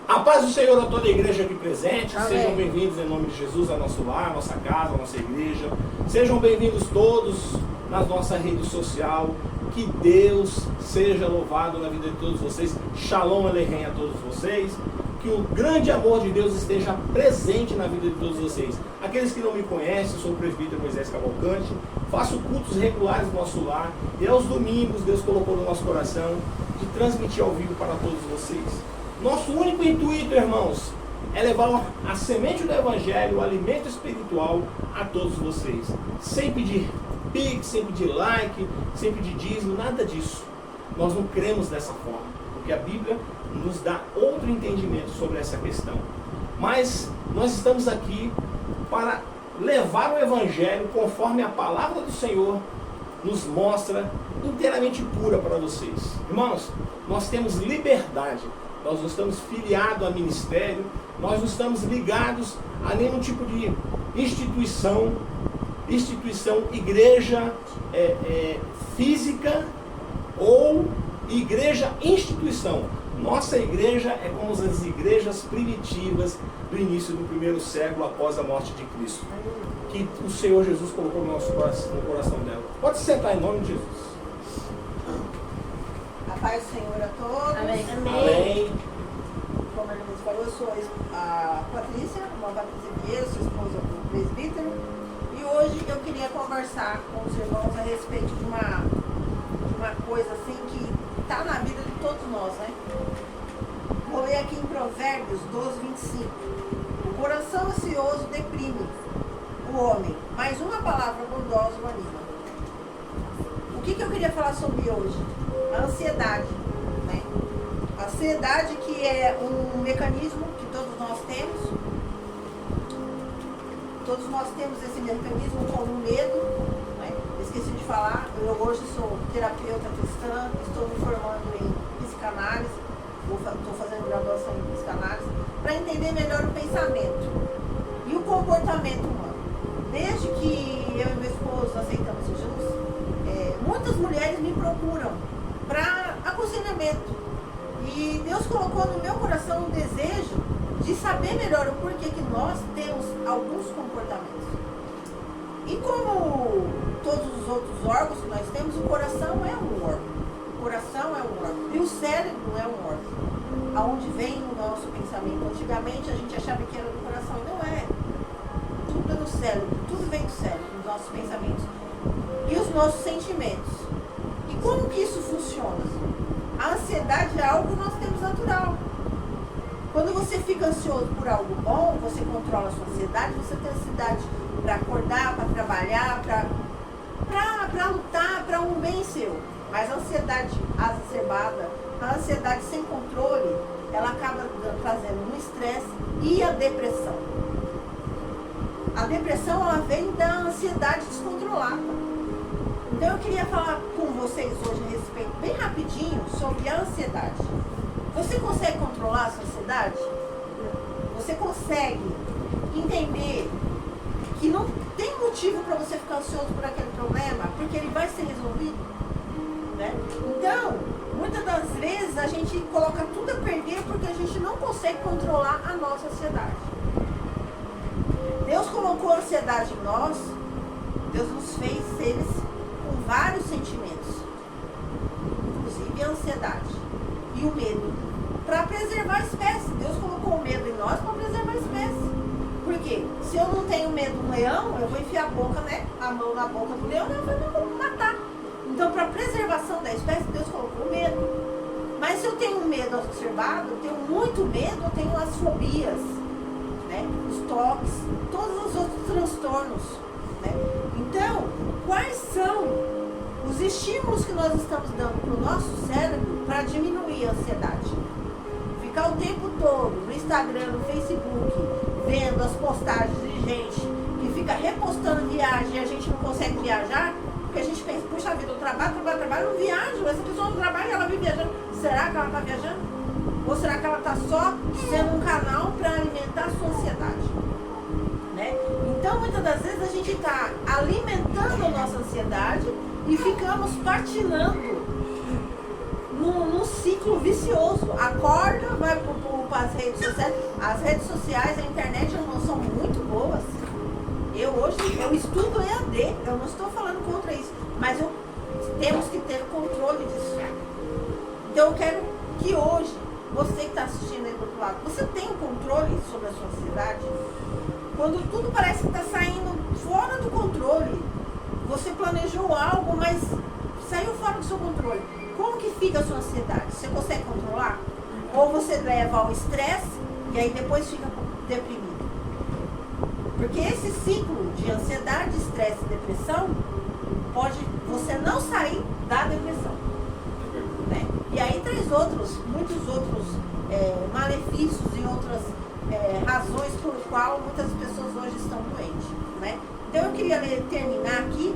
A paz do Senhor a toda a igreja aqui presente. Amém. Sejam bem-vindos em nome de Jesus ao nosso lar, à nossa casa, à nossa igreja. Sejam bem-vindos todos na nossa rede social. Que Deus seja louvado na vida de todos vocês. Shalom Aleichem a todos vocês. Que o grande amor de Deus esteja presente na vida de todos vocês. Aqueles que não me conhecem, eu sou o presbítero Moisés Cavalcante. Faço cultos regulares no nosso lar. E aos domingos Deus colocou no nosso coração de transmitir ao vivo para todos vocês. Nosso único intuito, irmãos, é levar a semente do Evangelho, o alimento espiritual a todos vocês. Sem pedir pix, sem pedir like, sem pedir dízimo, nada disso. Nós não cremos dessa forma, porque a Bíblia nos dá outro entendimento sobre essa questão. Mas nós estamos aqui para levar o Evangelho conforme a palavra do Senhor nos mostra, inteiramente pura para vocês. Irmãos, nós temos liberdade. Nós não estamos filiados a ministério, nós não estamos ligados a nenhum tipo de instituição, igreja física ou igreja instituição. Nossa igreja é como as igrejas primitivas do início do primeiro século após a morte de Cristo, que o Senhor Jesus colocou no nosso coração, no coração dela. Pode se sentar em nome de Jesus. A paz do Senhor a todos. Amém. Amém. Como a irmã falou, eu sou a Patrícia, irmã Patrícia Vieira, sua esposa do presbítero. E hoje eu queria conversar com os irmãos a respeito de uma coisa assim que está na vida de todos nós, né? Vou ler aqui em Provérbios 12:25. O coração ansioso deprime o homem, mas uma palavra bondosa o anima. O que eu queria falar sobre hoje? A ansiedade, né? A ansiedade, que é um mecanismo que todos nós temos. Todos nós temos esse mecanismo como o medo, né? Esqueci de falar, eu hoje sou terapeuta cristã, estou me formando em psicanálise, estou fazendo graduação em psicanálise, para entender melhor o pensamento e o comportamento humano. Desde que eu e meu esposo aceitamos Jesus, muitas mulheres me procuram para aconselhamento. E Deus colocou no meu coração um desejo de saber melhor o porquê que nós temos alguns comportamentos. E como todos os outros órgãos que nós temos, o coração é um órgão. O coração é um órgão. E o cérebro é um órgão. Aonde vem o nosso pensamento. Antigamente a gente achava que era do coração, e não é. Tudo é do cérebro. Tudo vem do cérebro, dos nossos pensamentos. E os nossos sentimentos. E como que isso funciona? A ansiedade é algo que nós temos natural. Quando você fica ansioso por algo bom, você controla a sua ansiedade, você tem ansiedade para acordar, para trabalhar, para lutar, para um bem seu. Mas a ansiedade exacerbada, a ansiedade sem controle, ela acaba trazendo um estresse e a depressão. A depressão, ela vem da ansiedade descontrolada. Então eu queria falar com vocês hoje a respeito, bem rapidinho, sobre a ansiedade. Você consegue controlar a sua ansiedade? Você consegue entender que não tem motivo para você ficar ansioso por aquele problema, porque ele vai ser resolvido? Né? Então, muitas das vezes a gente coloca tudo a perder porque a gente não consegue controlar a nossa ansiedade. Deus colocou a ansiedade em nós, Deus nos fez seres com vários sentimentos, inclusive a ansiedade e o medo, para preservar a espécie. Deus colocou o medo em nós para preservar a espécie. Por quê? Se eu não tenho medo do leão, eu vou enfiar a boca, né? A mão na boca do leão e eu vou me matar. Então, para a preservação da espécie, Deus colocou o medo. Mas se eu tenho um medo exacerbado, eu tenho muito medo, eu tenho as fobias, né? Os toques, todos os outros transtornos, né? Então, quais são os estímulos que nós estamos dando para o nosso cérebro para diminuir a ansiedade? Ficar o tempo todo no Instagram, no Facebook, vendo as postagens de gente que fica repostando viagem e a gente não consegue viajar, porque a gente pensa, puxa vida, eu trabalho, não viajo, essa pessoa não trabalha, ela vive viajando. Será que ela está viajando? Ou será que ela está só sendo um canal para alimentar a sua ansiedade? Né? Então, muitas das vezes a gente está alimentando a nossa ansiedade e ficamos patinando ciclo vicioso. Acorda, vai para as redes sociais. As redes sociais, a internet, irmão, são muito boas. Eu estudo EAD, eu não estou falando contra isso, mas temos que ter controle disso. Então eu quero que hoje, você que está assistindo aí do outro lado, você tenha um controle sobre a sua ansiedade. Quando tudo parece que está saindo fora do controle, você planejou algo, mas saiu fora do seu controle. Como que fica a sua ansiedade? Você consegue controlar? Ou você leva ao estresse e aí depois fica deprimido? Porque esse ciclo de ansiedade, estresse e depressão pode você não sair da depressão, né? E aí traz muitos outros malefícios e outras razões por qual muitas pessoas hoje estão doentes, né? Então eu queria terminar aqui,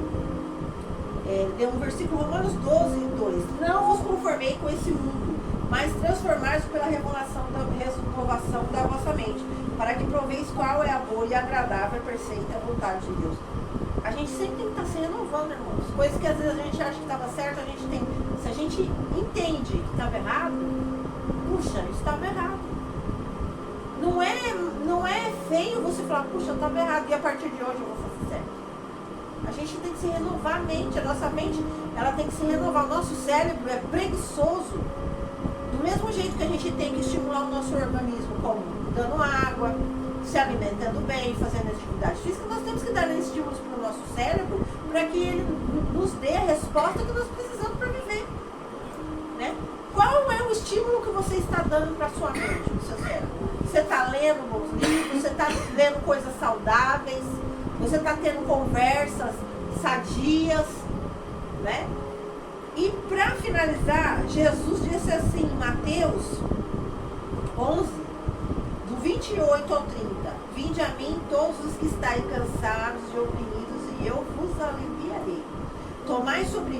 ler um versículo, Romanos 12:2. Não vos conformei com esse mundo, mas transformai-vos pela renovação da vossa mente, para que proveis qual é a boa e agradável e perfeita vontade de Deus. A gente sempre tem que estar se renovando, irmãos. Coisas que às vezes a gente acha que estava certo, se a gente entende que estava errado, puxa, isso estava errado. Não é feio você falar, puxa, eu estava errado e a partir de hoje eu vou fazer certo. A gente tem que se renovar a mente, a nossa mente ela tem que se renovar. O nosso cérebro é preguiçoso. Do mesmo jeito que a gente tem que estimular o nosso organismo, como dando água, se alimentando bem, fazendo atividade física, nós temos que dar estímulos para o nosso cérebro para que ele nos dê a resposta que nós precisamos para viver, né? Qual é o estímulo que você está dando para a sua mente, no seu cérebro? Você está lendo bons livros, você está lendo coisas saudáveis, você está tendo conversas sadias, né? E para finalizar, Jesus disse assim em Mateus 11, do 28 ao 30, vinde a mim todos os que estáis cansados e oprimidos, e eu vos aliviarei. Tomai sobre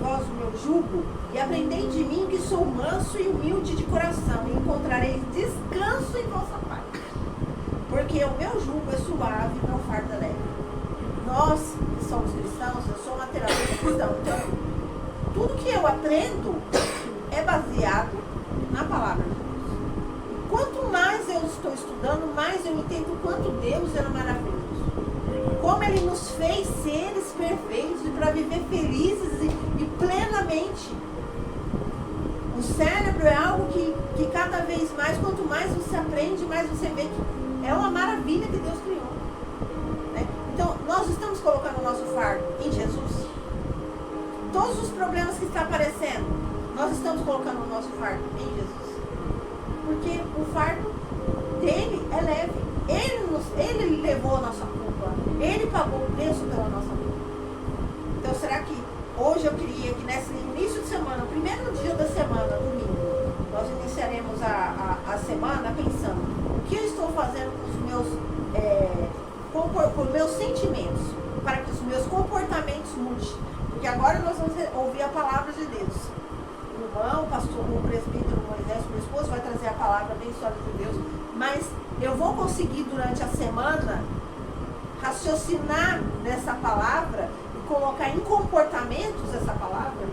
vós o meu jugo, e aprendei de mim que sou manso e humilde de coração, e encontrareis descanso em vossa parte. Porque o meu jugo é suave e o meu fardo é leve. Nós que somos cristãos, eu sou uma terapeuta cristã, então tudo que eu aprendo é baseado na palavra de Deus. Quanto mais eu estou estudando, mais eu entendo quanto Deus era maravilhoso. Como Ele nos fez seres perfeitos e para viver felizes e plenamente. O cérebro é algo que cada vez mais, quanto mais você aprende, mais você vê que é uma maravilha que Deus criou. Né? Então, nós estamos colocando o nosso fardo em Jesus. Todos os problemas que estão aparecendo, nós estamos colocando o nosso fardo em Jesus. Porque o fardo dele é leve. Ele levou a nossa culpa. Ele pagou o preço pela nossa culpa. Então, será que hoje eu queria que nesse início de semana, o primeiro dia da semana, domingo, nós iniciaremos a semana pensando o que eu estou fazendo com os meus sentimentos, para que os meus comportamentos mudem. Porque agora nós vamos ouvir a palavra de Deus. O irmão, o pastor, o presbítero Moisés, meu esposo, vai trazer a palavra abençoada de Deus. Mas eu vou conseguir durante a semana raciocinar nessa palavra e colocar em comportamentos essa palavra.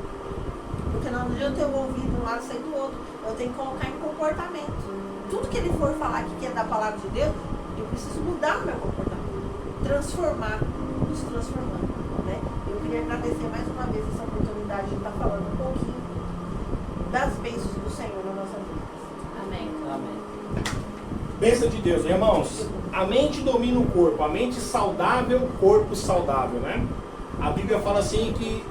Porque não adianta eu ouvir de um lado e sair do outro. Eu tenho que colocar em comportamento. Tudo que ele for falar que é da palavra de Deus, eu preciso mudar o meu comportamento. Transformar, nos transformando. Né? Eu queria agradecer mais uma vez essa oportunidade de estar falando um pouquinho das bênçãos do Senhor na nossa vida. Amém. Amém. Bênção de Deus, irmãos. A mente domina o corpo. A mente saudável, corpo saudável, né? A Bíblia fala assim que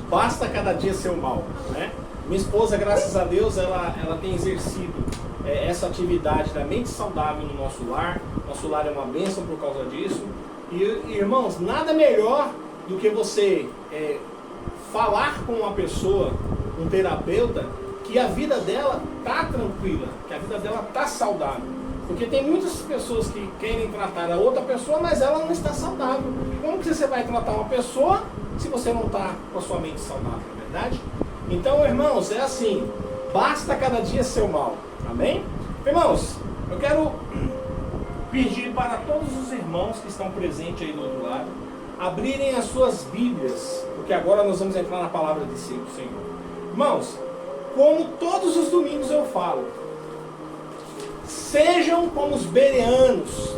basta cada dia ser o mal, né? Minha esposa, graças a Deus, ela tem exercido essa atividade da mente saudável no nosso lar. Nosso lar é uma bênção por causa disso. E irmãos, nada melhor do que você falar com uma pessoa, um terapeuta, que a vida dela está tranquila, que a vida dela está saudável. Porque tem muitas pessoas que querem tratar a outra pessoa, mas ela não está saudável. Como que você vai tratar uma pessoa se você não está com a sua mente saudável, não é verdade? Então, irmãos, é assim, basta cada dia ser o mal, amém? Irmãos, eu quero pedir para todos os irmãos que estão presentes aí do outro lado, abrirem as suas Bíblias, porque agora nós vamos entrar na palavra do Senhor. Irmãos, como todos os domingos eu falo, sejam como os bereanos,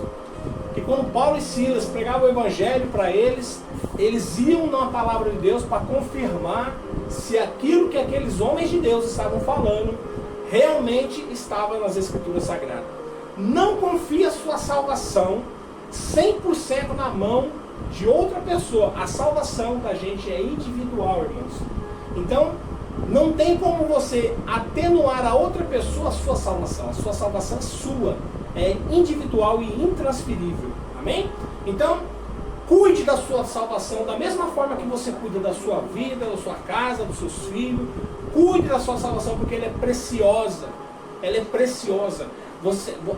que quando Paulo e Silas pregavam o evangelho para eles, eles iam na palavra de Deus para confirmar se aquilo que aqueles homens de Deus estavam falando realmente estava nas Escrituras Sagradas. Não confie a sua salvação 100% na mão de outra pessoa. A salvação da gente é individual, irmãos. Então, não tem como você atenuar a outra pessoa a sua salvação. A sua salvação é sua. É individual e intransferível. Amém? Então, cuide da sua salvação da mesma forma que você cuida da sua vida, da sua casa, dos seus filhos. Cuide da sua salvação porque ela é preciosa. Ela é preciosa.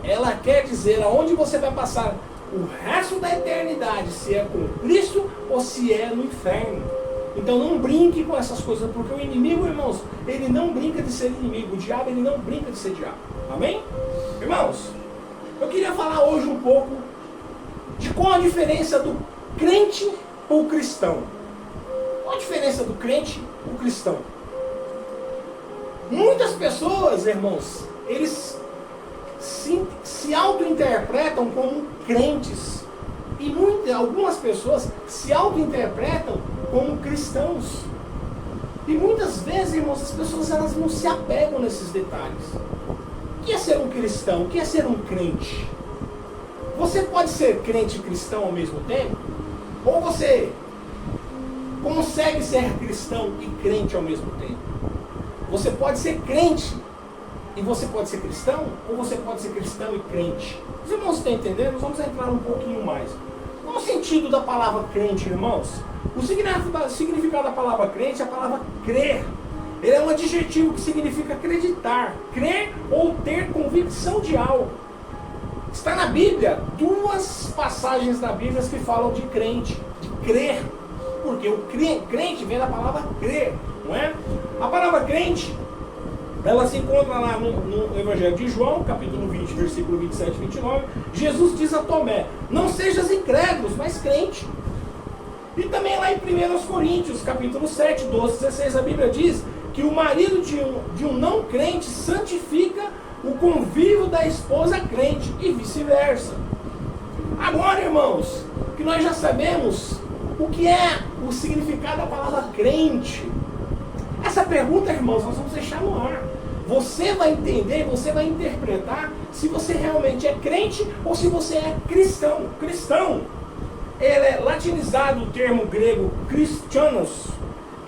Ela quer dizer aonde você vai passar o resto da eternidade, se é com Cristo ou se é no inferno. Então não brinque com essas coisas, porque o inimigo, irmãos, ele não brinca de ser inimigo. O diabo, ele não brinca de ser diabo. Amém? Irmãos, eu queria falar hoje um pouco de qual a diferença do crente ou cristão. Qual a diferença do crente ou cristão? Muitas pessoas, irmãos, eles se auto-interpretam como crentes. E algumas pessoas se auto-interpretam como cristãos. E muitas vezes, irmãos, as pessoas elas não se apegam nesses detalhes. O que é ser um cristão? O que é ser um crente? Você pode ser crente e cristão ao mesmo tempo? Ou você consegue ser cristão e crente ao mesmo tempo? Você pode ser crente e você pode ser cristão? Ou você pode ser cristão e crente? Os irmãos estão entendendo? Nós vamos entrar um pouquinho mais. Qual o sentido da palavra crente, irmãos? O significado da palavra crente é a palavra crer. Ele é um adjetivo que significa acreditar, crer ou ter convicção de algo. Está na Bíblia, 2 passagens da Bíblia que falam de crente, de crer. Porque o crente vem da palavra crer, não é? A palavra crente, ela se encontra lá no Evangelho de João, capítulo 20, versículo 27 e 29. Jesus diz a Tomé: não sejas incrédulos, mas crente. E também lá em 1 Coríntios, capítulo 7, 12, 16, a Bíblia diz que o marido de um não crente santifica o convívio da esposa crente e vice-versa. Agora, irmãos, que nós já sabemos o que é o significado da palavra crente, essa pergunta, irmãos, nós vamos deixar no ar. Você vai entender, você vai interpretar se você realmente é crente ou se você é cristão. Cristão, ele é latinizado, o termo grego Christianos,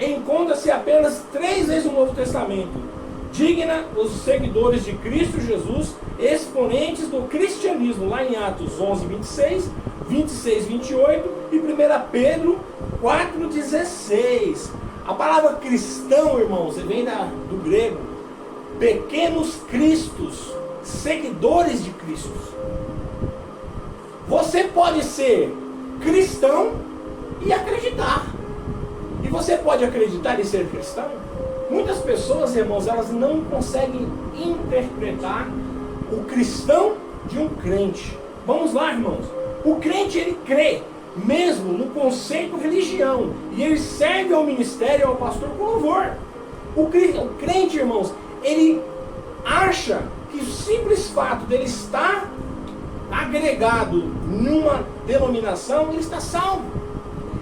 encontra-se apenas 3 vezes no Novo Testamento. Digna os seguidores de Cristo Jesus, exponentes do cristianismo, lá em Atos 11, 26, 26, 28 e 1 Pedro 4, 16. A palavra cristão, irmãos, vem do grego pequenos cristos, seguidores de Cristo. Você pode ser cristão e acreditar. E você pode acreditar e ser cristão? Muitas pessoas, irmãos, elas não conseguem interpretar o cristão de um crente. Vamos lá, irmãos. O crente, ele crê mesmo no conceito religião. E ele serve ao ministério e ao pastor com louvor. O crente, irmãos, ele acha que o simples fato dele estar agregado numa denominação, ele está salvo.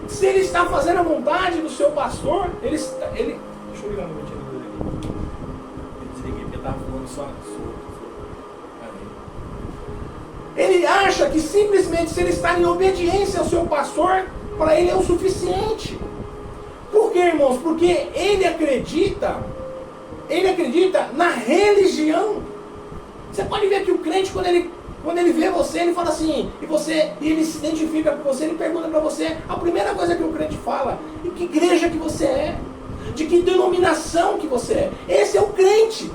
Se ele está fazendo a vontade do seu pastor, ele deixa eu ligar no ventilador aqui. Eu desliguei porque estava falando só. Ele acha que simplesmente se ele está em obediência ao seu pastor, para ele é o suficiente. Por quê, irmãos? Porque ele acredita na religião. Você pode ver que o crente, quando ele vê você, ele fala assim, e ele se identifica com você, ele pergunta para você, a primeira coisa que o crente fala: de que igreja que você é? De que denominação que você é? Esse é o crente.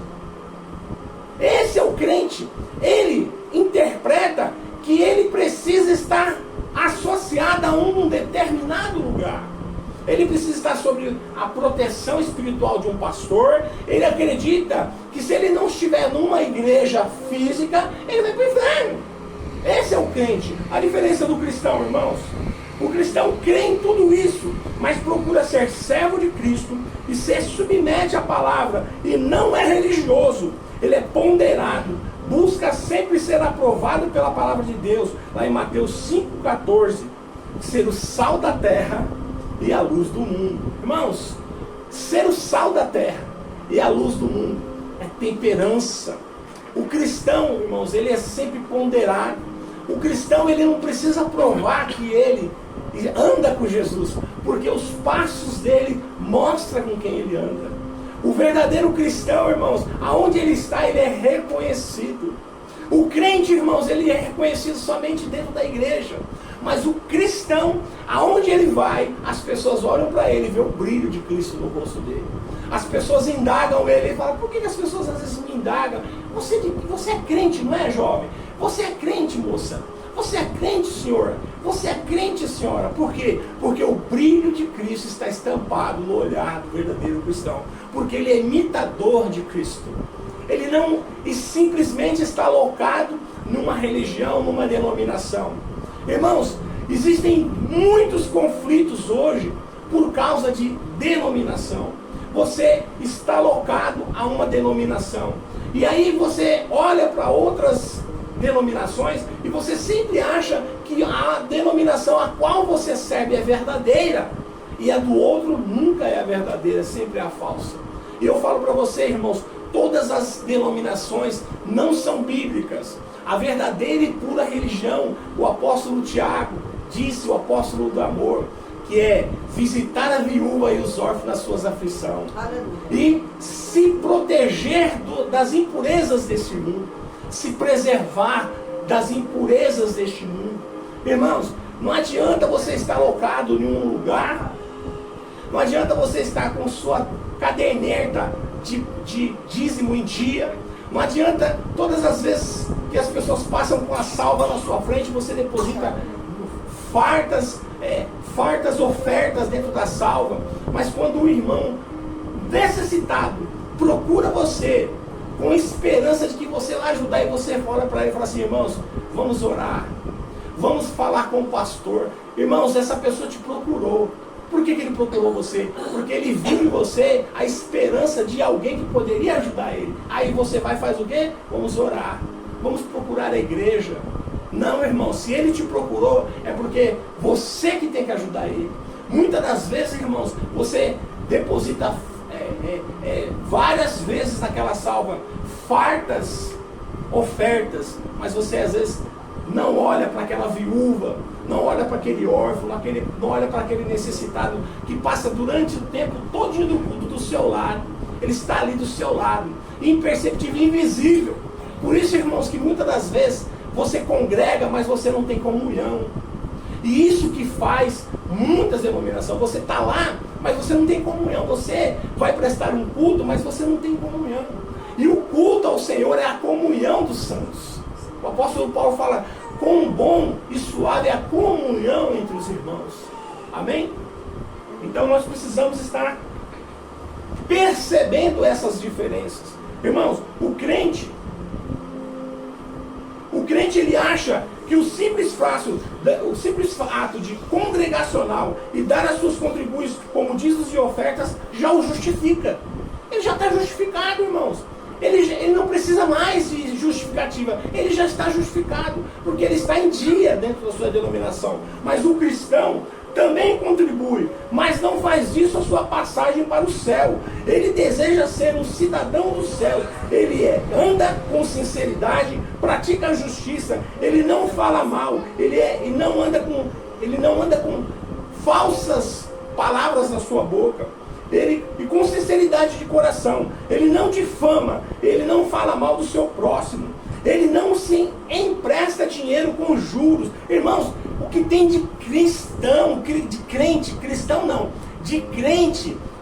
Esse é o crente. Ele interpreta que ele precisa estar associado a um determinado lugar. Ele precisa estar sob a proteção espiritual de um pastor. Ele acredita que se ele não estiver numa igreja física, ele vai para o inferno. Esse é o crente. A diferença do cristão, irmãos. O cristão crê em tudo isso, mas procura ser servo de Cristo e se submete à palavra. E não é religioso, ele é ponderado, busca sempre ser aprovado pela palavra de Deus. Lá em Mateus 5,14, ser o sal da terra e a luz do mundo. Irmãos, ser o sal da terra e a luz do mundo é temperança. O cristão, irmãos, ele é sempre ponderado. O cristão, ele não precisa provar que ele anda com Jesus, porque os passos dele mostram com quem ele anda. O verdadeiro cristão, irmãos, aonde ele está, ele é reconhecido. O crente, irmãos, ele é reconhecido somente dentro da igreja. Mas o cristão, aonde ele vai, as pessoas olham para ele e vê o brilho de Cristo no rosto dele. As pessoas indagam ele e falam: por que as pessoas às vezes me indagam? Você é crente, não é, jovem? Você é crente, moça? Você é crente, senhor? Você é crente, senhora? Por quê? Porque o brilho de Cristo está estampado no olhar do verdadeiro cristão. Porque ele é imitador de Cristo. Ele não simplesmente está alocado numa religião, numa denominação. Irmãos, existem muitos conflitos hoje por causa de denominação. Você está alocado a uma denominação. E aí você olha para outras denominações e você sempre acha que a denominação a qual você serve é verdadeira. E a do outro nunca é a verdadeira, sempre é a falsa. E eu falo para você, irmãos, todas as denominações não são bíblicas. A verdadeira e pura religião, o apóstolo Tiago disse, o apóstolo do amor, que é visitar a viúva e os órfãos nas suas aflições. E se proteger das impurezas deste mundo. Se preservar das impurezas deste mundo. Irmãos, não adianta você estar alocado em um lugar. Não adianta você estar com sua caderneta de dízimo em dia. Não adianta todas as vezes que as pessoas passam com a salva na sua frente, você deposita fartas ofertas dentro da salva. Mas quando o irmão necessitado procura você com esperança de que você vai ajudar, e você fala para ele e fala assim: irmãos, vamos orar, vamos falar com o pastor. Irmãos, essa pessoa te procurou. Por que ele procurou você? Porque ele viu em você a esperança de alguém que poderia ajudar ele. Aí você vai e faz o quê? Vamos orar, vamos procurar a igreja. Não, irmão, se ele te procurou, é porque você que tem que ajudar ele. Muitas das vezes, irmãos, você deposita várias vezes naquela salva fartas ofertas, mas você às vezes não olha para aquela viúva, não olha para aquele órfão, não olha para aquele necessitado que passa durante o tempo todo do culto do seu lado. Ele está ali do seu lado, imperceptível, invisível. Por isso, irmãos, que muitas das vezes você congrega, mas você não tem comunhão. E isso que faz muitas denominações. Você está lá, mas você não tem comunhão. Você vai prestar um culto, mas você não tem comunhão. E o culto ao Senhor é a comunhão dos santos. O apóstolo Paulo fala: quão bom e suave é a comunhão entre os irmãos. Amém? Então nós precisamos estar percebendo essas diferenças. Irmãos, o crente ele acha que o simples fato de congregacional e dar as suas contribuições como dízimos e ofertas já o justifica. Ele já está justificado, irmãos. Ele não precisa mais de justificativa. Ele já está justificado, porque ele está em dia dentro da sua denominação. Mas o cristão também contribui, mas não faz disso a sua passagem para o céu. Ele deseja ser um cidadão do céu. Ele anda com sinceridade, pratica a justiça, ele não fala mal, ele não anda com falsas palavras na sua boca. E com sinceridade de coração, ele não difama, ele não fala mal do seu próximo, ele não se empresta dinheiro com juros. Irmãos, o que tem de crente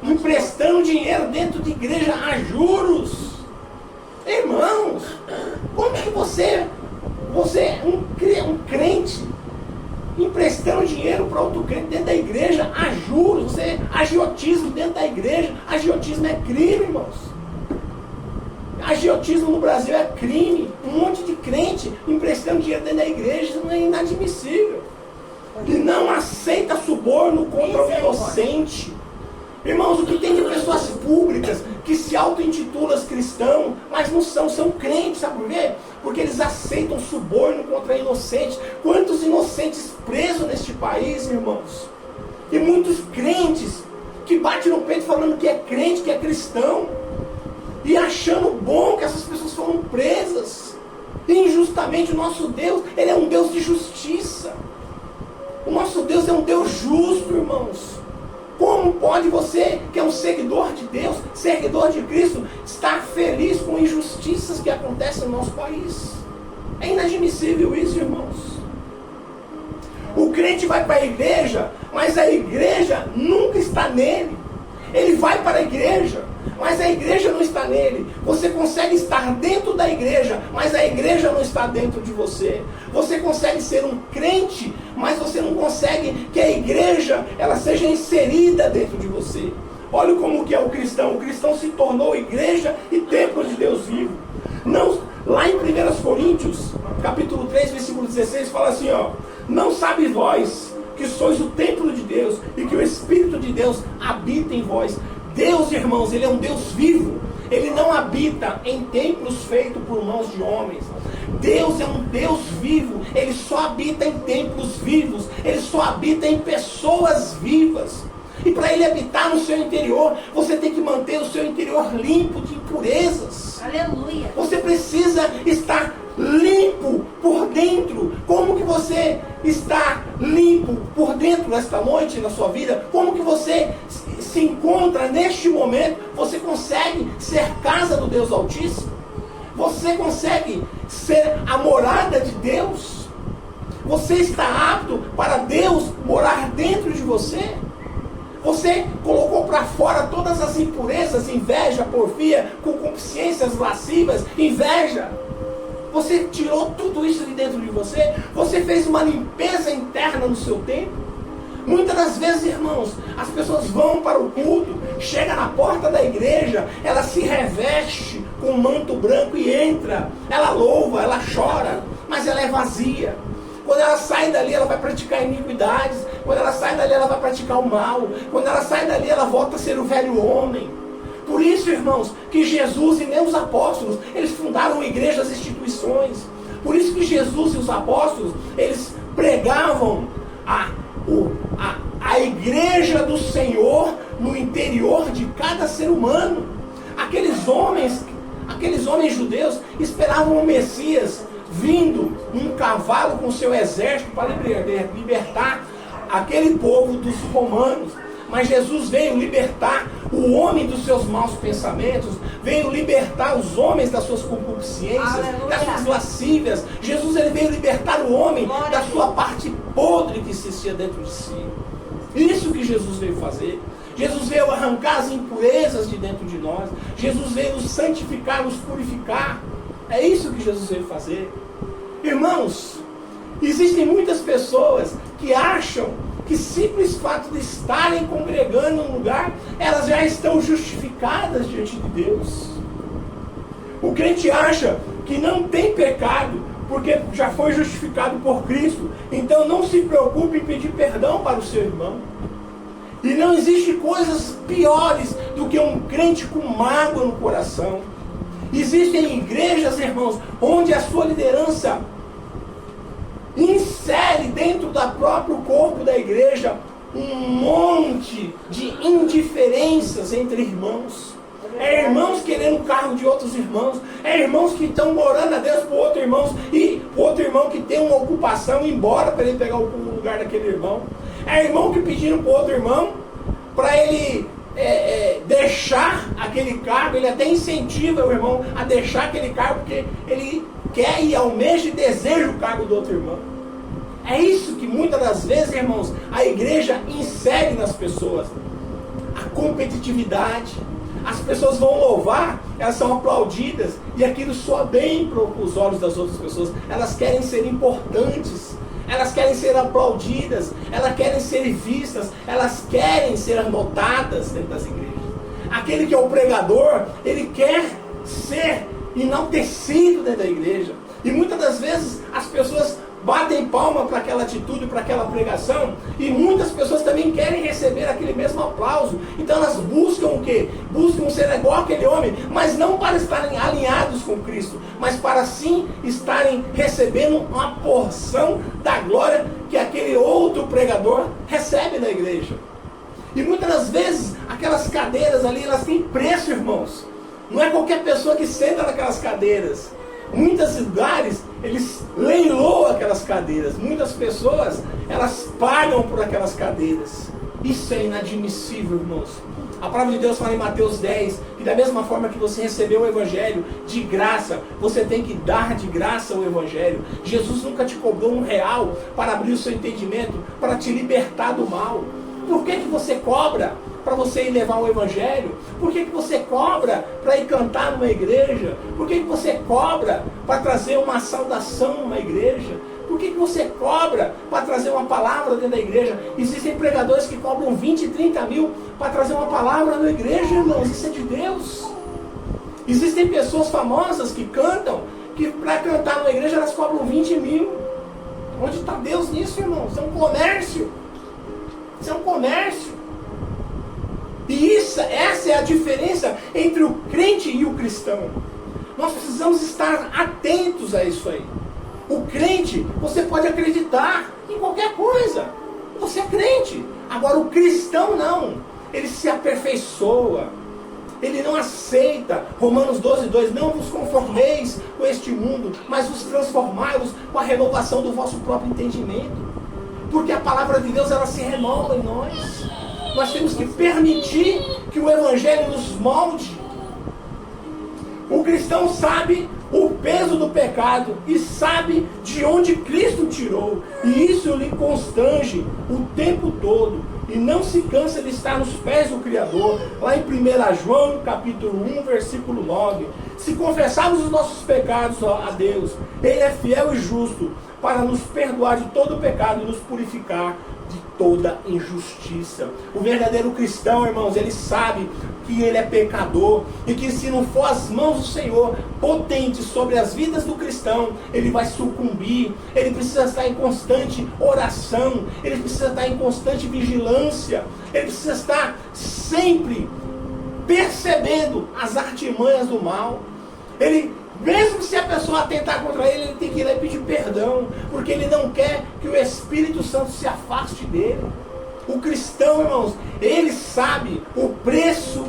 emprestando dinheiro dentro de igreja a juros? Irmãos, como que você é um crente emprestando dinheiro para outro crente dentro da igreja a juros? Você é agiotismo dentro da igreja. Agiotismo é crime, irmãos. Agiotismo no Brasil é crime. Um monte de crente emprestando dinheiro dentro da igreja, isso não é inadmissível. e não aceita suborno contra o inocente. Irmãos, o que tem de pessoas públicas que se auto-intitulam cristãos, mas não são crentes, sabe por quê? Porque eles aceitam suborno contra inocentes. Quantos inocentes presos neste país, irmãos? E muitos crentes que batem no peito falando que é crente, que é cristão, e achando bom que essas pessoas foram presas. E injustamente o nosso Deus, Ele é um Deus de justiça. O nosso Deus é um Deus justo, irmãos. Como pode você, que é um seguidor de Deus, seguidor de Cristo, estar feliz com injustiças que acontecem no nosso país? É inadmissível isso, irmãos. O crente vai para a igreja, mas a igreja nunca está nele. Ele vai para a igreja, mas a igreja não está nele. Você consegue estar dentro da igreja, mas a igreja não está dentro de você. Você consegue ser um crente, mas você não consegue que a igreja ela seja inserida dentro de você. Olha como que é o cristão. O cristão se tornou igreja e templo de Deus vivo. Não, lá em 1 Coríntios, capítulo 3, versículo 16, fala assim, ó: não sabe vós que sois o templo de Deus e que o Espírito de Deus habita em vós. Deus, irmãos, Ele é um Deus vivo. Ele não habita em templos feitos por mãos de homens. Deus é um Deus vivo. Ele só habita em templos vivos. Ele só habita em pessoas vivas. E para Ele habitar no seu interior, você tem que manter o seu interior limpo de impurezas. Aleluia. Você precisa estar limpo por dentro. Como que você está limpo por dentro nesta noite na sua vida? Como que você se encontra neste momento? Você consegue ser casa do Deus Altíssimo? Você consegue ser a morada de Deus? Você está apto para Deus morar dentro de você? Você colocou para fora todas as impurezas, inveja, porfia, concupiscências lascivas, inveja. Você tirou tudo isso de dentro de você. Você fez uma limpeza interna no seu tempo. Muitas das vezes, irmãos, as pessoas vão para o culto, chega na porta da igreja, ela se reveste com um manto branco e entra. Ela louva, ela chora, mas ela é vazia. Quando ela sai dali, ela vai praticar iniquidades. Quando ela sai dali, ela vai praticar o mal. Quando ela sai dali, ela volta a ser o velho homem. Por isso, irmãos, que Jesus e nem os apóstolos, eles fundaram igrejas, instituições. Por isso que Jesus e os apóstolos, eles pregavam a igreja do Senhor no interior de cada ser humano. Aqueles homens judeus esperavam o Messias vindo num cavalo com seu exército para libertar aquele povo dos romanos. Mas Jesus veio libertar o homem dos seus maus pensamentos, veio libertar os homens das suas concupiscências, das suas lascívias. Jesus, ele veio libertar o homem da sua parte podre que existia dentro de si. Isso que Jesus veio fazer. Jesus veio arrancar as impurezas de dentro de nós. Jesus veio nos santificar, nos purificar. É isso que Jesus veio fazer. Irmãos, existem muitas pessoas que acham que simples fato de estarem congregando em um lugar, elas já estão justificadas diante de Deus. O crente acha que não tem pecado, porque já foi justificado por Cristo. Então não se preocupe em pedir perdão para o seu irmão. E não existe coisas piores do que um crente com mágoa no coração. Existem igrejas, irmãos, onde a sua liderança insere dentro do próprio corpo da igreja um monte de indiferenças entre irmãos. É irmãos querendo o carro de outros irmãos. É irmãos que estão orando a Deus por outro irmão, e o outro irmão que tem uma ocupação ir embora para ele pegar o lugar daquele irmão. É irmão que pedindo para o outro irmão para ele deixar aquele cargo. Ele até incentiva o irmão a deixar aquele cargo, porque ele quer e almeja e deseja o cargo do outro irmão. É isso que muitas das vezes, irmãos, a igreja insere nas pessoas. A competitividade. As pessoas vão louvar, elas são aplaudidas, e aquilo soa bem para os olhos das outras pessoas. Elas querem ser importantes, elas querem ser aplaudidas, elas querem ser vistas, elas querem ser notadas dentro das igrejas. Aquele que é o pregador, ele quer ser enaltecido dentro da igreja. E muitas das vezes as pessoas batem palma para aquela atitude, para aquela pregação, e muitas pessoas também querem receber aquele mesmo aplauso. Então elas buscam o quê? Buscam ser igual aquele homem, mas não para estarem alinhados com Cristo, mas para sim estarem recebendo uma porção da glória que aquele outro pregador recebe na igreja. E muitas das vezes aquelas cadeiras ali, elas têm preço, irmãos. Não é qualquer pessoa que senta naquelas cadeiras. Muitos lugares, eles leiloam aquelas cadeiras. Muitas pessoas, elas pagam por aquelas cadeiras. Isso é inadmissível, irmãos. A palavra de Deus fala em Mateus 10, que da mesma forma que você recebeu o Evangelho de graça, você tem que dar de graça o Evangelho. Jesus nunca te cobrou R$1 para abrir o seu entendimento, para te libertar do mal. Por que você cobra para você ir levar o Evangelho? Por que você cobra para ir cantar numa igreja? Por que você cobra para trazer uma saudação numa igreja? Por que você cobra para trazer uma palavra dentro da igreja? Existem pregadores que cobram 20, 30 mil para trazer uma palavra na igreja, irmãos. Isso é de Deus. Existem pessoas famosas que cantam, que para cantar numa igreja elas cobram 20 mil. Onde está Deus nisso, irmãos? Isso é um comércio. Isso é um comércio. E essa é a diferença entre o crente e o cristão. Nós precisamos estar atentos a isso aí. O crente, você pode acreditar em qualquer coisa. Você é crente. Agora o cristão não. Ele se aperfeiçoa. Ele não aceita. Romanos 12:2. Não vos conformeis com este mundo, mas vos transformai-vos com a renovação do vosso próprio entendimento. Porque a palavra de Deus, ela se renova em nós. Nós temos que permitir que o Evangelho nos molde. O cristão sabe o peso do pecado e sabe de onde Cristo tirou. E isso lhe constrange o tempo todo. E não se cansa de estar nos pés do Criador. Lá em 1 João, capítulo 1, versículo 9. Se confessarmos os nossos pecados a Deus, Ele é fiel e justo para nos perdoar de todo o pecado e nos purificar de toda injustiça. O verdadeiro cristão, irmãos, ele sabe que ele é pecador e que se não for as mãos do Senhor potentes sobre as vidas do cristão, ele vai sucumbir. Ele precisa estar em constante oração, ele precisa estar em constante vigilância, ele precisa estar sempre percebendo as artimanhas do mal. Ele, mesmo se a pessoa atentar contra ele, ele tem que ir lá e pedir perdão, porque ele não quer que o Espírito Santo se afaste dele. O cristão, irmãos, ele sabe o preço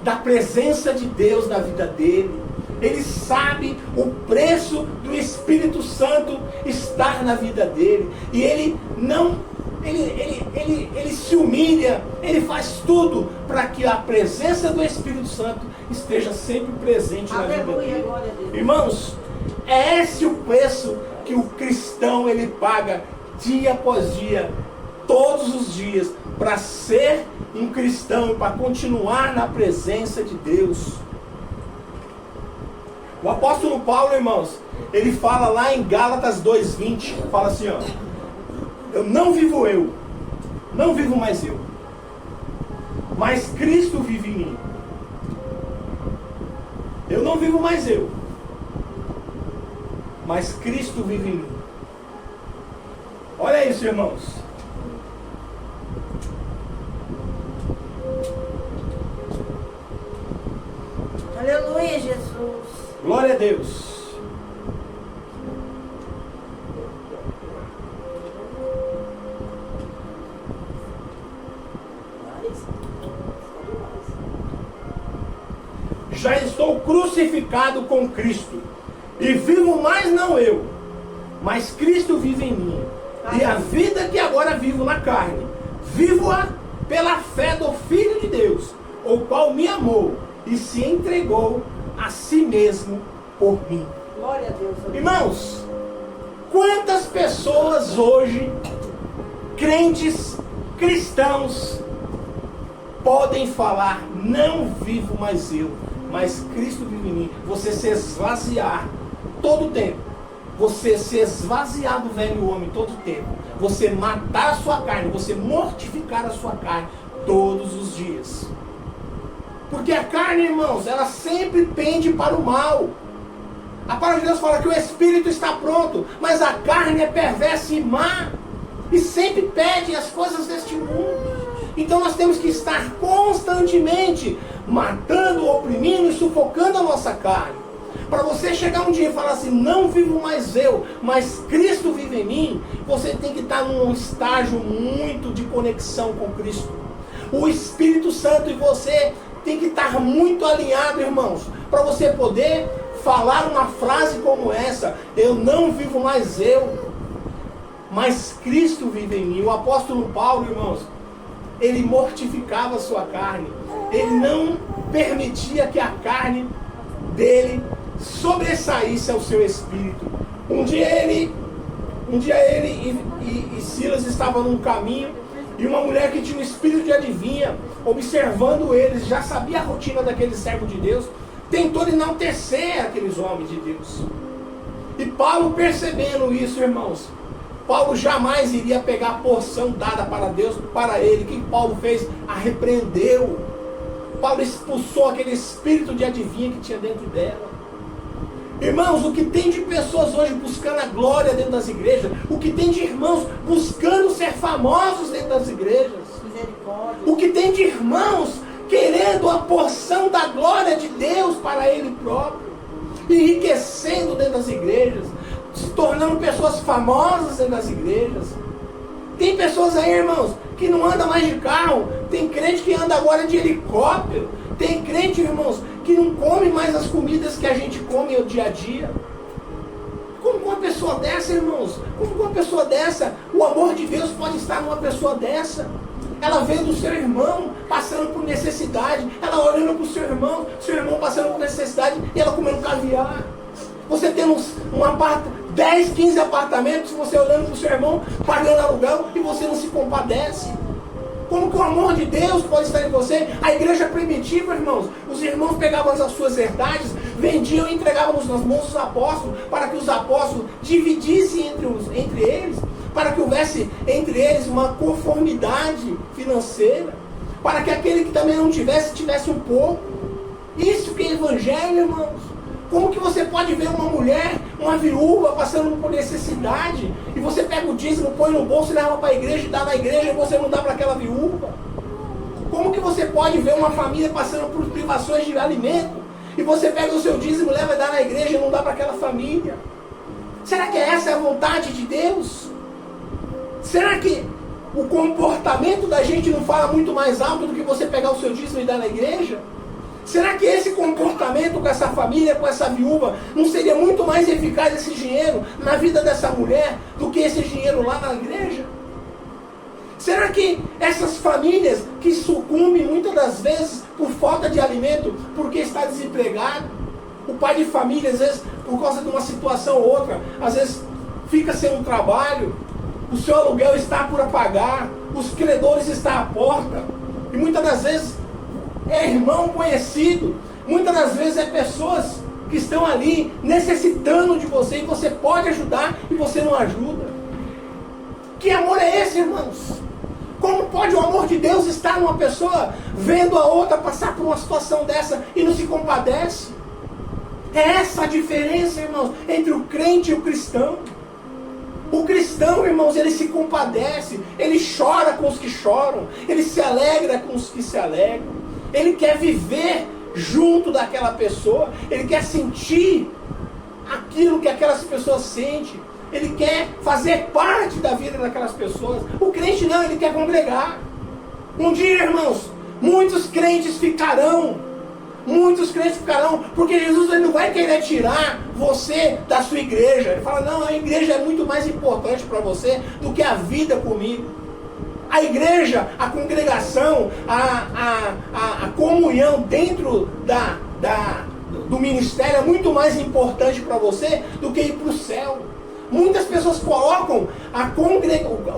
da presença de Deus na vida dele. Ele sabe o preço do Espírito Santo estar na vida dele. E ele não... Ele se humilha, ele faz tudo para que a presença do Espírito Santo esteja sempre presente na vida dele. Irmãos, é esse o preço que o cristão ele paga dia após dia, todos os dias, para ser um cristão e para continuar na presença de Deus. O apóstolo Paulo, irmãos, ele fala lá em Gálatas 2:20, fala assim, ó: eu não vivo eu, não vivo mais eu, mas Cristo vive em mim. Eu não vivo mais eu, mas Cristo vive em mim. Olha isso, irmãos. Aleluia, Jesus. Glória a Deus. Já estou crucificado com Cristo, e vivo mais não eu, mas Cristo vive em mim. E a vida que agora vivo na carne, vivo-a pela fé do Filho de Deus, o qual me amou e se entregou a si mesmo por mim. Glória a Deus. Irmãos, quantas pessoas hoje, crentes, cristãos, podem falar: não vivo mais eu, mas Cristo vive em mim. Você se esvaziar todo o tempo. Você se esvaziar do velho homem todo o tempo. Você matar a sua carne. Você mortificar a sua carne todos os dias. Porque a carne, irmãos, ela sempre pende para o mal. A palavra de Deus fala que o espírito está pronto, mas a carne é perversa e má. E sempre pede as coisas deste mundo. Então nós temos que estar constantemente matando, oprimindo e sufocando a nossa carne. Para você chegar um dia e falar assim, não vivo mais eu, mas Cristo vive em mim, você tem que estar num estágio muito de conexão com Cristo. O Espírito Santo e você tem que estar muito alinhado, irmãos, para você poder falar uma frase como essa, eu não vivo mais eu, mas Cristo vive em mim. O apóstolo Paulo, irmãos, ele mortificava a sua carne. Ele não permitia que a carne dele sobressaísse ao seu espírito. Um dia ele e Silas estavam num caminho, e uma mulher que tinha um espírito de adivinha, observando eles, já sabia a rotina daquele servo de Deus, tentou enaltecer aqueles homens de Deus. E Paulo, percebendo isso, irmãos, Paulo jamais iria pegar a porção dada para Deus, para ele. O que Paulo fez? A repreendeu. Paulo expulsou aquele espírito de adivinha que tinha dentro dela. Irmãos, o que tem de pessoas hoje buscando a glória dentro das igrejas, o que tem de irmãos buscando ser famosos dentro das igrejas, o que tem de irmãos querendo a porção da glória de Deus para ele próprio, enriquecendo dentro das igrejas, se tornando pessoas famosas dentro das igrejas. Tem pessoas aí, irmãos, que não andam mais de carro. Tem crente que anda agora de helicóptero. Tem crente, irmãos, que não come mais as comidas que a gente come no dia a dia. Como com uma pessoa dessa, irmãos? Como com uma pessoa dessa? O amor de Deus pode estar numa pessoa dessa. Ela vendo o seu irmão passando por necessidade, ela olhando para o seu irmão passando por necessidade, e ela comendo caviar. Você tem 10, 15 apartamentos, você olhando para o seu irmão pagando aluguel, e você não se compadece. Como que o amor de Deus pode estar em você? A igreja primitiva, irmãos, os irmãos pegavam as suas herdades, vendiam e entregavam nas mãos dos apóstolos, para que os apóstolos dividissem entre eles, para que houvesse entre eles uma conformidade financeira, para que aquele que também não tivesse um pouco. Isso que é evangelho, irmãos. Como que você pode ver uma mulher, uma viúva passando por necessidade, e você pega o dízimo, põe no bolso e leva para a igreja e dá na igreja, e você não dá para aquela viúva? Como que você pode ver uma família passando por privações de alimento, e você pega o seu dízimo, leva e dá na igreja e não dá para aquela família? Será que essa é a vontade de Deus? Será que o comportamento da gente não fala muito mais alto do que você pegar o seu dízimo e dar na igreja? Será que esse comportamento com essa família, com essa viúva, não seria muito mais eficaz esse dinheiro na vida dessa mulher do que esse dinheiro lá na igreja? Será que essas famílias que sucumbem muitas das vezes por falta de alimento, porque está desempregado, o pai de família, às vezes, por causa de uma situação ou outra, às vezes fica sem um trabalho, o seu aluguel está por pagar, os credores estão à porta, e muitas das vezes é irmão conhecido, muitas das vezes é pessoas que estão ali necessitando de você, e você pode ajudar e você não ajuda. Que amor é esse, irmãos? Como pode o amor de Deus estar numa pessoa vendo a outra passar por uma situação dessa e não se compadece? É essa a diferença, irmãos, entre o crente e o cristão. O cristão, irmãos, ele se compadece, ele chora com os que choram, ele se alegra com os que se alegram. Ele quer viver junto daquela pessoa, ele quer sentir aquilo que aquelas pessoas sentem, ele quer fazer parte da vida daquelas pessoas. O crente não, ele quer congregar. Um dia, irmãos, muitos crentes ficarão, porque Jesus ele não vai querer tirar você da sua igreja. Ele fala, não, a igreja é muito mais importante para você do que a vida comigo. A igreja, a congregação, a comunhão dentro do ministério é muito mais importante para você do que ir para o céu. Muitas pessoas colocam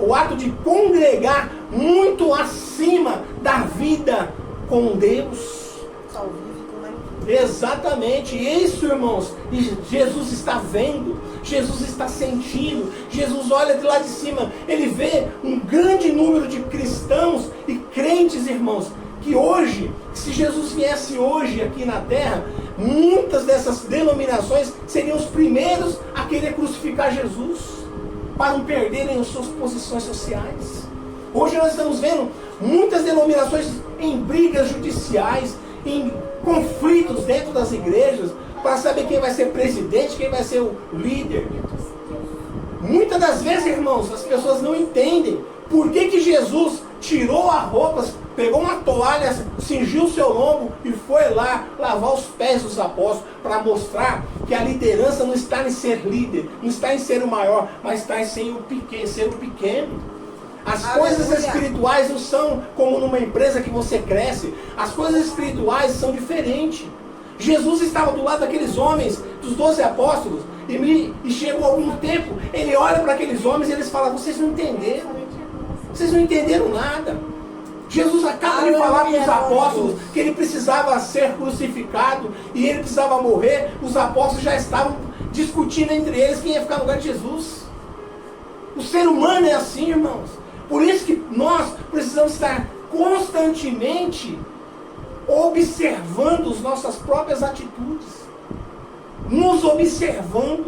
o ato de congregar muito acima da vida com Deus. Salvífico, né? Exatamente, isso, irmãos, e Jesus está vendo, Jesus está sentindo, Jesus olha de lá de cima, ele vê um grande número de cristãos e crentes, irmãos, que hoje, se Jesus viesse hoje aqui na terra, muitas dessas denominações seriam os primeiros a querer crucificar Jesus, para não perderem as suas posições sociais. Hoje nós estamos vendo muitas denominações em brigas judiciais, em conflitos dentro das igrejas, para saber quem vai ser presidente, quem vai ser o líder. Muitas das vezes, irmãos, as pessoas não entendem por que Jesus tirou as roupas, pegou uma toalha, cingiu o seu lombo e foi lá lavar os pés dos apóstolos, para mostrar que a liderança não está em ser líder, não está em ser o maior, mas está em ser o pequeno. As coisas espirituais não são como numa empresa que você cresce. As coisas espirituais são diferentes. Jesus estava do lado daqueles homens, dos 12 apóstolos, e chegou algum tempo, ele olha para aqueles homens e eles falam: vocês não entenderam, vocês não entenderam nada. Jesus acaba de falar para os apóstolos que ele precisava ser crucificado e ele precisava morrer. Os apóstolos já estavam discutindo entre eles quem ia ficar no lugar de Jesus. O ser humano é assim, irmãos. Por isso que nós precisamos estar constantemente observando as nossas próprias atitudes, nos observando.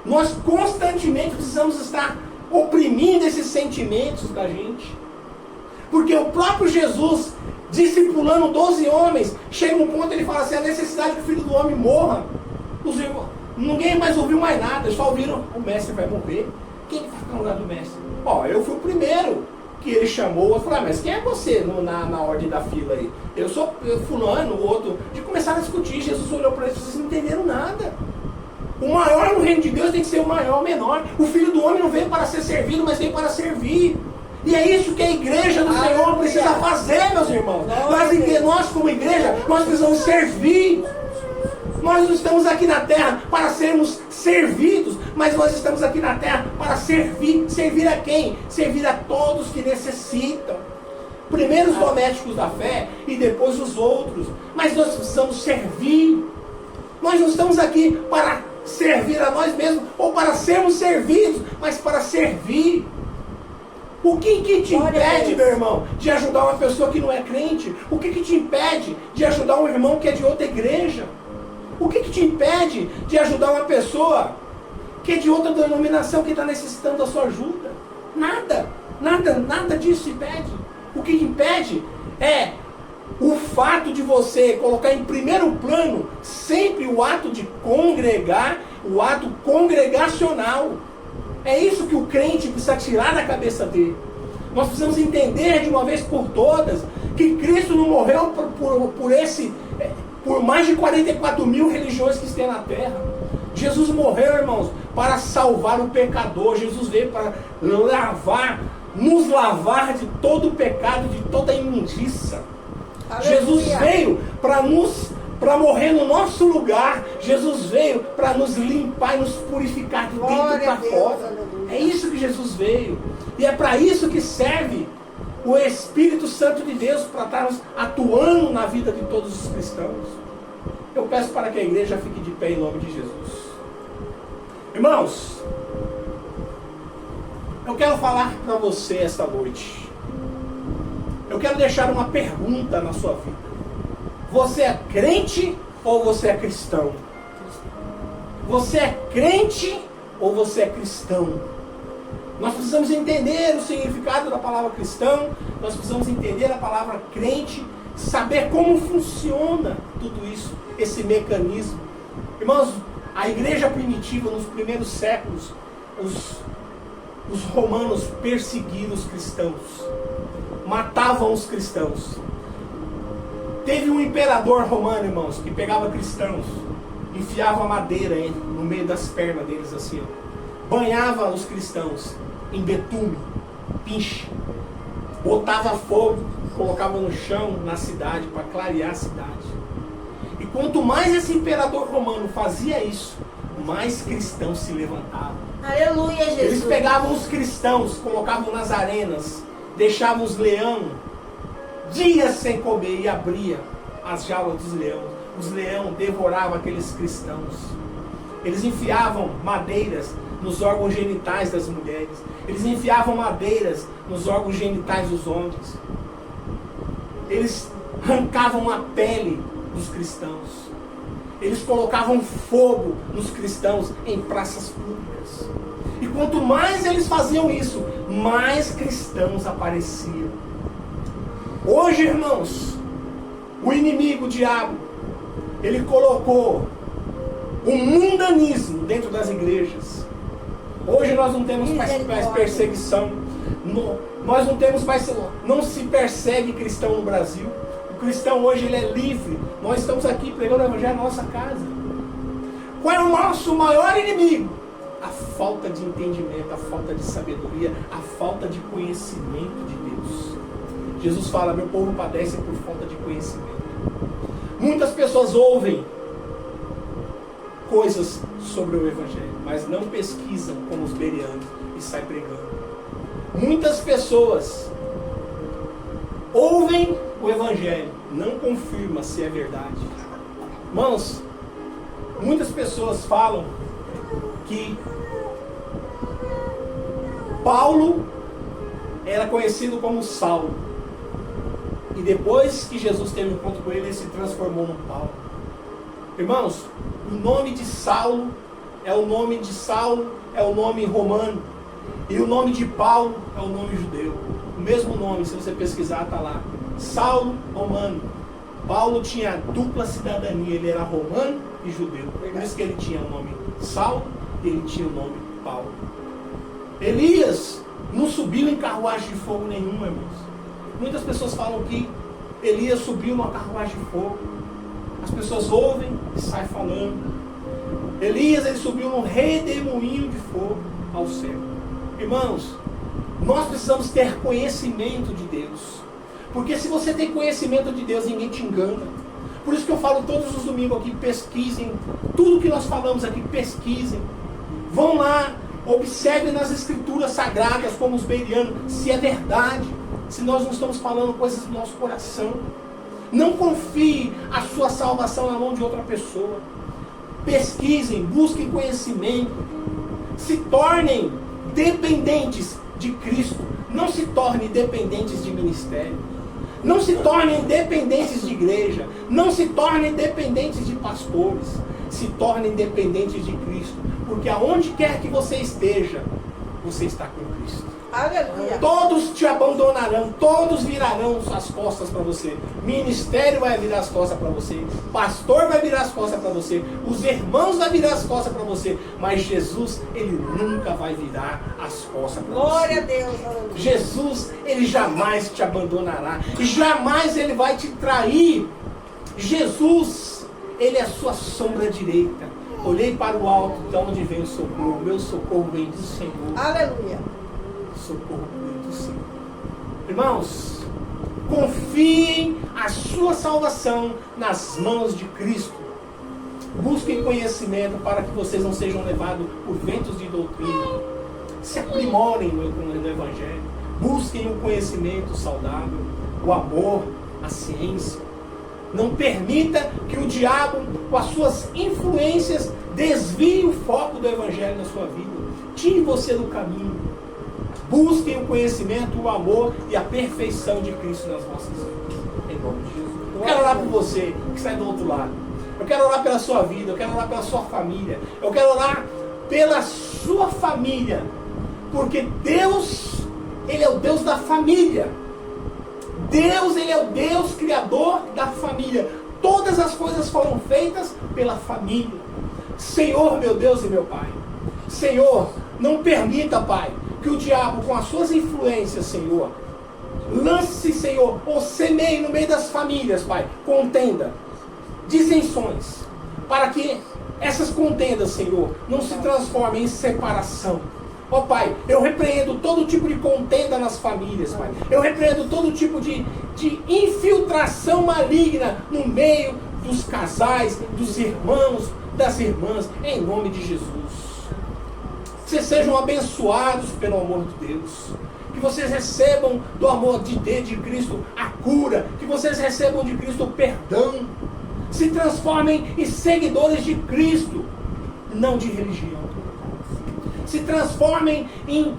Nós constantemente precisamos estar oprimindo esses sentimentos da gente, porque o próprio Jesus, discipulando 12 homens, chega um ponto ele fala assim: a necessidade que o Filho do Homem morra. Ninguém mais ouviu mais nada, só ouviram: o mestre vai morrer. Quem vai ficar no lugar do mestre? Eu fui o primeiro que ele chamou. Eu falei: mas quem é você na ordem da fila aí? Eu sou fulano, o outro. De começar a discutir, Jesus olhou para eles: vocês não entenderam nada. O maior no reino de Deus tem que ser o maior, o menor. O Filho do Homem não veio para ser servido, mas veio para servir. E é isso que a igreja do Senhor precisa fazer, meus irmãos. Nós como igreja, nós precisamos servir. Nós não estamos aqui na terra para sermos servidos, mas nós estamos aqui na terra para servir. Servir a quem? Servir a todos que necessitam. Primeiro os domésticos da fé e depois os outros. Mas nós precisamos servir. Nós não estamos aqui para servir a nós mesmos ou para sermos servidos, mas para servir. O que te impede, meu irmão, de ajudar uma pessoa que não é crente? O que te impede de ajudar um irmão que é de outra igreja? O que te impede de ajudar uma pessoa que é de outra denominação, que está necessitando da sua ajuda? Nada disso impede. O que impede é o fato de você colocar em primeiro plano sempre o ato de congregar, o ato congregacional. É isso que o crente precisa tirar da cabeça dele. Nós precisamos entender de uma vez por todas que Cristo não morreu por mais de 44 mil religiões que estão na terra. Jesus morreu, irmãos, para salvar o pecador. Jesus veio para nos lavar de todo o pecado, de toda a imundícia. Aleluia. Jesus veio para morrer no nosso lugar. Jesus veio para nos limpar e nos purificar de dentro para fora. É isso que Jesus veio. E é para isso que serve o Espírito Santo de Deus, para estar atuando na vida de todos os cristãos. Eu peço para que a igreja fique de pé em nome de Jesus. Irmãos, eu quero falar para você esta noite. Eu quero deixar uma pergunta na sua vida. Você é crente ou você é cristão? Você é crente ou você é cristão? Nós precisamos entender o significado da palavra cristão. Nós precisamos entender a palavra crente. Saber como funciona tudo isso, esse mecanismo. Irmãos, a igreja primitiva, nos primeiros séculos, os romanos perseguiram os cristãos, matavam os cristãos. Teve um imperador romano, irmãos, que pegava cristãos, enfiava madeira no meio das pernas deles assim, ó. Banhava os cristãos em betume, pinche, botava fogo, colocava no chão na cidade para clarear a cidade. E quanto mais esse imperador romano fazia isso, mais cristãos se levantavam. Aleluia, Jesus. Eles pegavam os cristãos, colocavam nas arenas, deixavam os leões dias sem comer e abria as jaulas dos leões. Os leões devoravam aqueles cristãos. Eles enfiavam madeiras nos órgãos genitais das mulheres. Eles enfiavam madeiras nos órgãos genitais dos homens. eles arrancavam a pele dos cristãos. Eles colocavam fogo nos cristãos em praças públicas. E quanto mais eles faziam isso, mais cristãos apareciam. Hoje, irmãos, o inimigo, o diabo, ele colocou o mundanismo dentro das igrejas. Hoje nós não temos mais perseguição. Nós não temos mais, não se persegue cristão no Brasil. O cristão hoje ele é livre. Nós estamos aqui pregando o evangelho na nossa casa. Qual é o nosso maior inimigo? A falta de entendimento, a falta de sabedoria, a falta de conhecimento de Deus. Jesus fala, meu povo padece por falta de conhecimento. Muitas pessoas ouvem coisas sobre o evangelho, mas não pesquisam como os bereanos e saem pregando. Muitas pessoas ouvem o evangelho, não confirma se é verdade. Irmãos, muitas pessoas falam que Paulo era conhecido como Saulo. E depois que Jesus teve um encontro com ele se transformou no Paulo. Irmãos, o nome de Saulo é o nome romano. E o nome de Paulo é o nome judeu. O mesmo nome, se você pesquisar, está lá. Saulo, romano. Paulo tinha dupla cidadania, ele era romano e judeu. Por isso que ele tinha o nome Saulo e ele tinha o nome Paulo. Elias não subiu em carruagem de fogo nenhuma, irmãos. Muitas pessoas falam que Elias subiu numa carruagem de fogo. As pessoas ouvem e saem falando. Elias, ele subiu num redemoinho de fogo ao céu. Irmãos, nós precisamos ter conhecimento de Deus. Porque se você tem conhecimento de Deus, ninguém te engana. Por isso que eu falo todos os domingos aqui, pesquisem. Tudo que nós falamos aqui, pesquisem. Vão lá, observem nas escrituras sagradas, como os bereanos, se é verdade. Se nós não estamos falando coisas do nosso coração. Não confie a sua salvação na mão de outra pessoa. Pesquisem, busquem conhecimento. Se tornem dependentes de Cristo. Não se tornem dependentes de ministério. Não se tornem dependentes de igreja. Não se tornem dependentes de pastores. Se tornem dependentes de Cristo. Porque aonde quer que você esteja, você está com Cristo. Aleluia. Todos te abandonarão, todos virarão as costas para você. Ministério vai virar as costas para você. Pastor vai virar as costas para você. Os irmãos vão virar as costas para você. Mas Jesus, ele nunca vai virar as costas para você. Glória a Deus. Aleluia. Jesus, ele jamais te abandonará. Jamais ele vai te trair. Jesus, ele é a sua sombra direita. Olhei para o alto, de onde vem o socorro. Meu socorro vem do Senhor. Aleluia. Socorro do Senhor. Irmãos, confiem a sua salvação nas mãos de Cristo. Busquem conhecimento para que vocês não sejam levados por ventos de doutrina. Se aprimorem no Evangelho. Busquem o conhecimento saudável, o amor, a ciência. Não permita que o diabo, com as suas influências, desvie o foco do Evangelho na sua vida. Tire você do caminho. Busquem o conhecimento, o amor e a perfeição de Cristo nas vossas vidas. Em nome de Jesus. Eu quero orar por você que está do outro lado. Eu quero orar pela sua vida. Eu quero orar pela sua família. Eu quero orar pela sua família. Porque Deus, ele é o Deus da família. Deus, ele é o Deus criador da família. Todas as coisas foram feitas pela família. Senhor, meu Deus e meu Pai. Senhor, não permita, Pai, que o diabo, com as suas influências, Senhor, lance, Senhor, ou semeie no meio das famílias, Pai, contenda, dissensões, para que essas contendas, Senhor, não se transformem em separação. Ó Pai, eu repreendo todo tipo de contenda nas famílias, Pai. Eu repreendo todo tipo de infiltração maligna no meio dos casais, dos irmãos, das irmãs, em nome de Jesus. Que vocês sejam abençoados pelo amor de Deus. Que vocês recebam do amor de Cristo a cura. Que vocês recebam de Cristo o perdão. Se transformem em seguidores de Cristo, não de religião. Se transformem em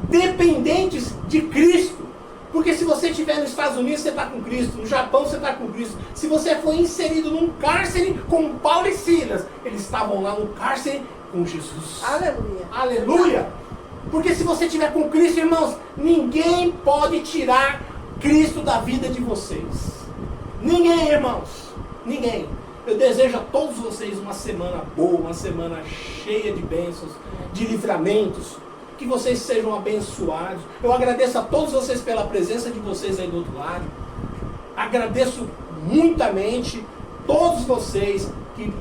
dependentes de Cristo, Porque se você estiver nos Estados Unidos, você está com Cristo. No Japão, você está com Cristo. Se você foi inserido num cárcere como Paulo e Silas, eles estavam lá no cárcere com Jesus. Aleluia. Aleluia! Porque se você estiver com Cristo, irmãos, ninguém pode tirar Cristo da vida de vocês. Ninguém, irmãos. Ninguém. Eu desejo a todos vocês uma semana boa, uma semana cheia de bênçãos, de livramentos. Que vocês sejam abençoados. Eu agradeço a todos vocês pela presença de vocês aí do outro lado. Agradeço muitamente todos vocês que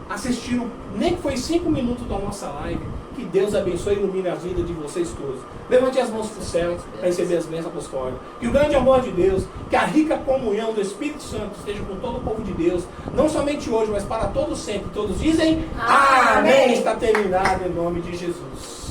assistiram, nem que foi 5 minutos da nossa live. Que Deus abençoe e ilumine a vida de vocês todos. Levante as mãos para o céu para receber as bênçãos apostólicas. Que o grande amor de Deus, que a rica comunhão do Espírito Santo esteja com todo o povo de Deus, não somente hoje, mas para todos sempre. Todos dizem amém. Está terminado em nome de Jesus.